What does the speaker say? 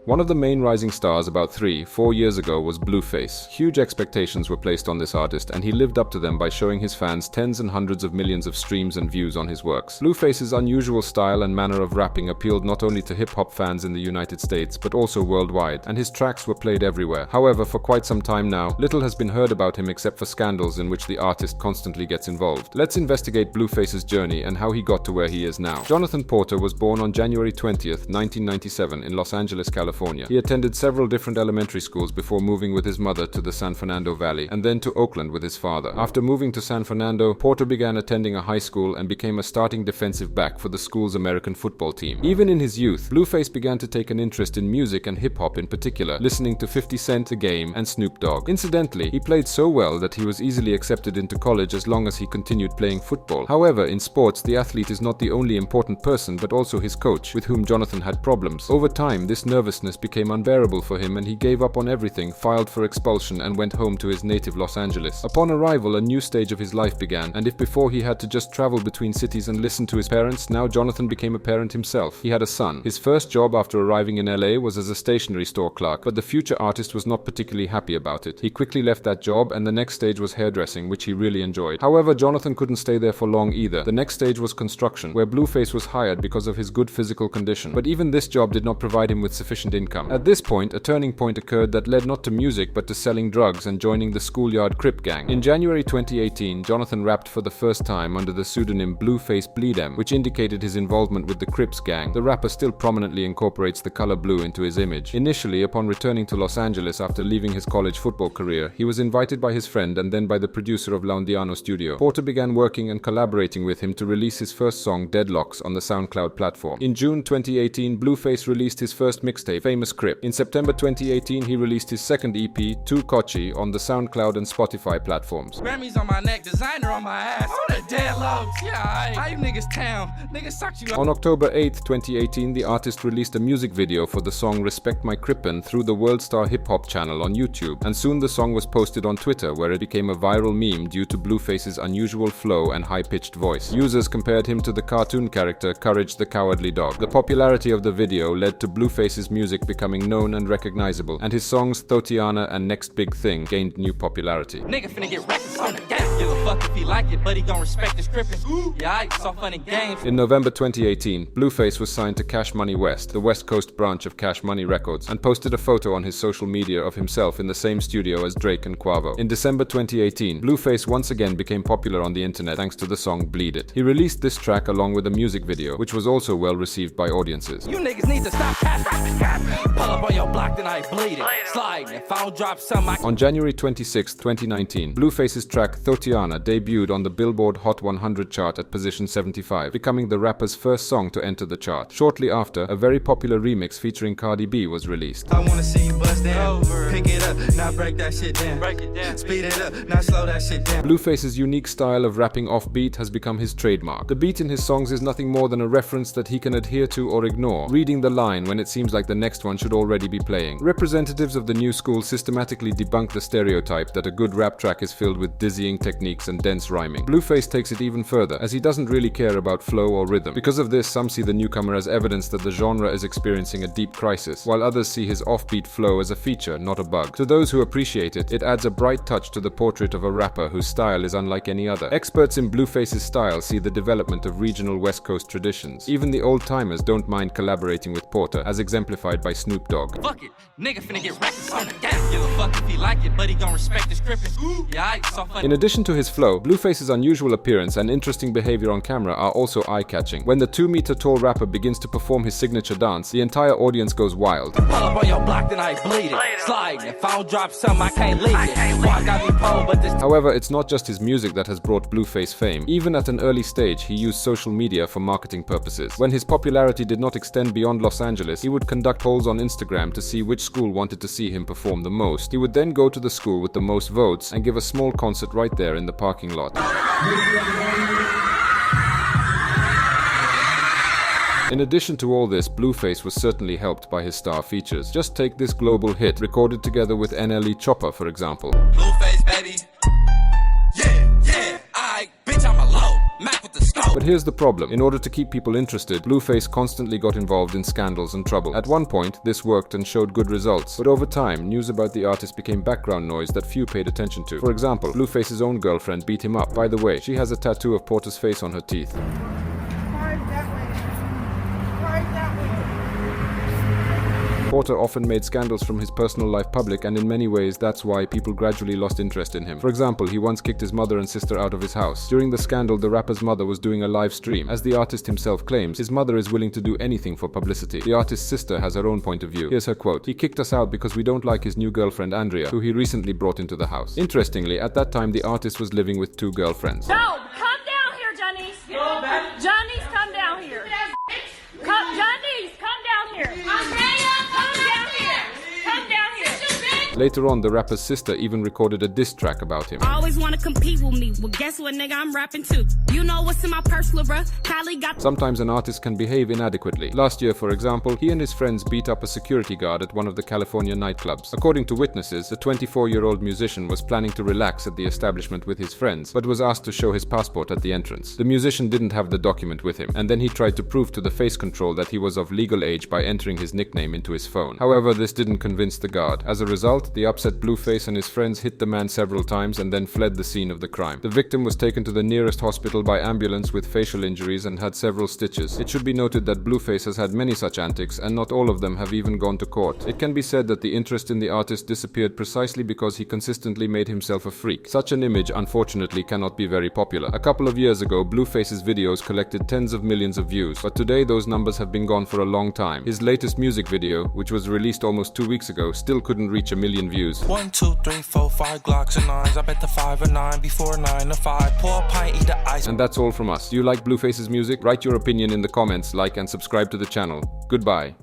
One of the main rising stars about 3-4 years ago was Blueface. Huge expectations were placed on this artist, and he lived up to them by showing his fans tens and hundreds of millions of streams and views on his works. Blueface's unusual style and manner of rapping appealed not only to hip-hop fans in the United States, but also worldwide, and his tracks were played everywhere. However, for quite some time now, little has been heard about him except for scandals in which the artist constantly gets involved. Let's investigate Blueface's journey and how he got to where he is now. Jonathan Porter was born on January 20th, 1997 in Los Angeles, California. He attended several different elementary schools before moving with his mother to the San Fernando Valley, and then to Oakland with his father. After moving to San Fernando, Porter began attending a high school and became a starting defensive back for the school's American football team. Even in his youth, Blueface began to take an interest in music and hip-hop in particular, listening to 50 Cent, The Game, and Snoop Dogg. Incidentally, he played so well that he was easily accepted into college as long as he continued playing football. However, in sports, the athlete is not the only important person, but also his coach, with whom Jonathan had problems. Over time, this nervousness became unbearable for him and he gave up on everything, filed for expulsion, and went home to his native Los Angeles. Upon arrival, a new stage of his life began, and if before he had to just travel between cities and listen to his parents, now Jonathan became a parent himself. He had a son. His first job after arriving in LA was as a stationery store clerk, but the future artist was not particularly happy about it. He quickly left that job, and the next stage was hairdressing, which he really enjoyed. However, Jonathan couldn't stay there for long either. The next stage was construction, where Blueface was hired because of his good physical condition. But even this job did not provide him with sufficient income. At this point, a turning point occurred that led not to music but to selling drugs and joining the schoolyard Crip gang. In January 2018, Jonathan rapped for the first time under the pseudonym Blueface Bleedem, which indicated his involvement with the Crips gang. The rapper still prominently incorporates the color blue into his image. Initially, upon returning to Los Angeles after leaving his college football career, he was invited by his friend and then by the producer of Laundiano Studio. Porter began working and collaborating with him to release his first song, Deadlocks, on the SoundCloud platform. In June 2018, Blueface released his first mixtape, Famous Crip. In September 2018, he released his second EP, Too Kochi, on the SoundCloud and Spotify platforms. Grammys on my neck, designer on my ass. On the Deadlocks, yeah, how you niggas town? Niggas sucked you up. On October 8th, 2018, the artist released a music video for the song Respect My Crippen through the World Star Hip Hop channel on YouTube, and soon the song was posted on Twitter, where it became a viral meme due to Blueface's unusual flow and high-pitched voice. Users compared him to the cartoon character Courage the Cowardly Dog. The popularity of the video led to Blueface's music becoming known and recognizable, and his songs Thotiana and Next Big Thing gained new popularity. Nigga finna get reckless on the game. Give a fuck if he like it, but he gon' respect his Crippen. Yeah, I saw funny games. In November 2018, Blueface was signed to Cash Money West, the West Coast branch of Cash Money Records, and posted a photo on his social media of himself in the same studio as Drake and Quavo. In December 2018, Blueface once again became popular on the internet thanks to the song Bleed It. He released this track along with a music video, which was also well received by audiences. You niggas need to stop pull up on your block, then I bleed it. Slide, if I don't drop some, On January 26, 2019, Blueface's track Thotiana debuted on the Billboard Hot 100 chart at position 75, becoming the rapper's first song to enter the chart. Shortly after, a very popular remix featuring Cardi B was released. I wanna see you bust down, pick it up, now break that shit down, speed it up, now slow that shit down. Blueface's unique style of rapping off-beat has become his trademark. The beat in his songs is nothing more than a reference that he can adhere to or ignore, reading the line when it seems like the next one should already be playing. Representatives of the new school systematically debunk the stereotype that a good rap track is filled with dizzying techniques and dense rhyming. Blueface takes it even further, as he doesn't really care about flow or rhythm. Because of this, some see the newcomer as evidence that the genre is experiencing a deep crisis, while others see his offbeat flow as a feature, not a bug. To those who appreciate it, it adds a bright touch to the portrait of a rapper whose style is unlike any other. Experts in Blueface's style see the development of regional West Coast traditions. Even the old-timers don't mind collaborating with Porter, as exemplified by Snoop Dogg. Fuck it, nigga finna get reckless on the game. Give a fuck if he like it, but he gon' respect his Crippen. Yeah, I saw funny. In addition to his flow, Blueface's unusual appearance and interesting behavior on camera are also eye-catching. When the 2-meter-tall rapper begins to perform his signature dance, the entire audience goes wild. Pull up on your block, then I bleed it. Slide, if I don't drop some, I can't leave it. Boy, I got me pulled, but this. However, it's not just his music that has brought Blueface fame. Even at an early stage, he used social media for marketing purposes. When his popularity did not extend beyond Los Angeles, he would conduct polls on Instagram to see which school wanted to see him perform the most. He would then go to the school with the most votes and give a small concert right there in the parking lot. In addition to all this, Blueface was certainly helped by his star features. Just take this global hit, recorded together with NLE Chopper, for example. Blueface, baby. Yeah, I bitch, I'm a low. Mac with the scope. But here's the problem. In order to keep people interested, Blueface constantly got involved in scandals and trouble. At one point, this worked and showed good results, but over time, news about the artist became background noise that few paid attention to. For example, Blueface's own girlfriend beat him up. By the way, she has a tattoo of Porter's face on her teeth. Porter often made scandals from his personal life public, and in many ways that's why people gradually lost interest in him. For example, he once kicked his mother and sister out of his house. During the scandal, the rapper's mother was doing a live stream. As the artist himself claims, his mother is willing to do anything for publicity. The artist's sister has her own point of view. Here's her quote: "He kicked us out because we don't like his new girlfriend Andrea, who he recently brought into the house." Interestingly, at that time the artist was living with 2 girlfriends. No, come down here, Johnny's. Johnny's, come down here. Johnny's, come down here. Come down here. Come down here. Later on, the rapper's sister even recorded a diss track about him. Always want to compete with me. Well, guess what, nigga? I'm rapping too. You know what's in my purse, lil' bruh? Kylie got. Sometimes an artist can behave inadequately. Last year, for example, he and his friends beat up a security guard at one of the California nightclubs. According to witnesses, the 24-year-old musician was planning to relax at the establishment with his friends, but was asked to show his passport at the entrance. The musician didn't have the document with him, and then he tried to prove to the face control that he was of legal age by entering his nickname into his phone. However, this didn't convince the guard. As a result, the upset Blueface and his friends hit the man several times and then fled the scene of the crime. The victim was taken to the nearest hospital by ambulance with facial injuries and had several stitches. It should be noted that Blueface has had many such antics, and not all of them have even gone to court. It can be said that the interest in the artist disappeared precisely because he consistently made himself a freak. Such an image, unfortunately, cannot be very popular. A couple of years ago, Blueface's videos collected tens of millions of views, but today those numbers have been gone for a long time. His latest music video, which was released almost 2 weeks ago, still couldn't reach 1 million views. 1, 2, 3, 4, 5 Glocks and 9s. I bet the 5 and 9 before 9 to 5. Pour a pint, eat the ice. And that's all from us. Do you like Blueface's music? Write your opinion in the comments, like and subscribe to the channel. Goodbye.